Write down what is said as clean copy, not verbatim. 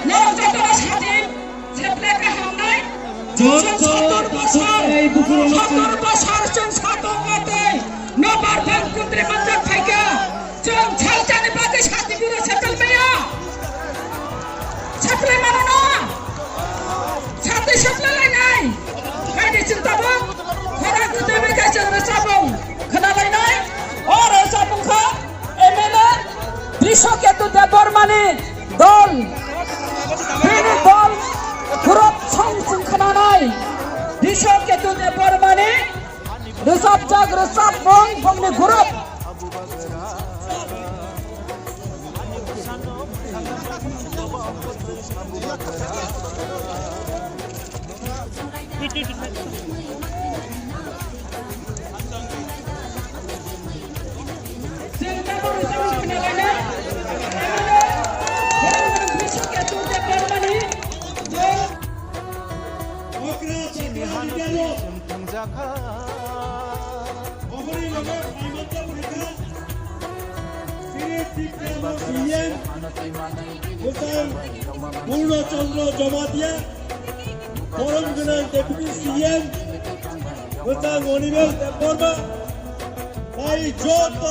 নবজাতক স্বাধীন ছেলেকে হামলায় 70 বছর চুন সাতঙ্গতে নবার বাংকুন্দ্রে মন্দির থেকে চুন ছালচানি বাদে সাথী বিরো সেটেল মেয়া ছাত্রে মানো না ছাত্রে সকলাই নাই কাইদে চিন্তাবো খরা গুদেবে কাছে রসাবং খনালাই নাই और রসাবং খা এমএলএ বিশ্বকেতু দেববর্মানি দল তিনি দল গ্রুপ সংসং খনানাই বিশ্বকেতু দেববর্মানি রসাবজাগ রসাবং বংনি গ্রুপ পূর্ণচন্দ্র জমাতিয়া পরম গুণান ডেপুটি সিএম অনিমেষ দেববর্মা ভাই যত